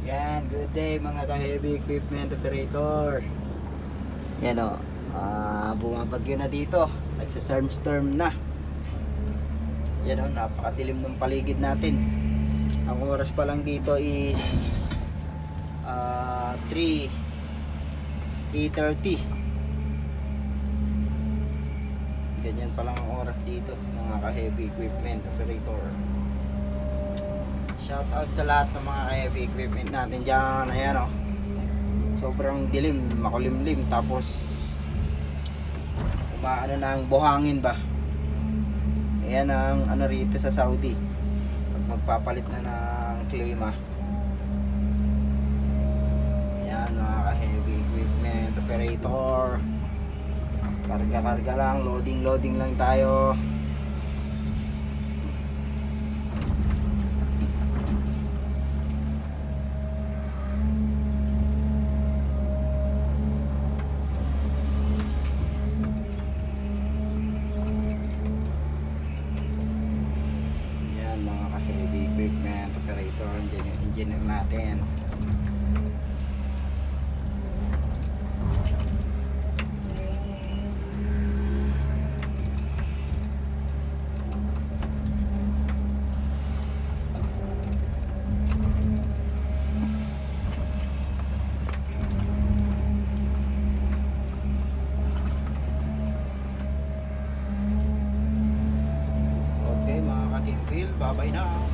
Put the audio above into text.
Yan, good day mga ka-heavy equipment operator. Yan o, bumabagyo na dito. Nagsa-storm na. Yan o, napakadilim ng paligid natin. Ang oras pa lang dito is 3:30. Ganyan pa lang ang oras dito mga ka-heavy equipment operator. Shout out sa lahat ng mga heavy equipment natin dyan. Ayan o, sobrang dilim, makulimlim, tapos umaano na ang buhangin ba. Ayan ang ano rito sa Saudi pag magpapalit na ng klima. Ayan mga ka-heavy equipment operator, karga lang, loading lang tayo. Equipment operator, engineer natin. Okay mga ka-team field, bye bye now.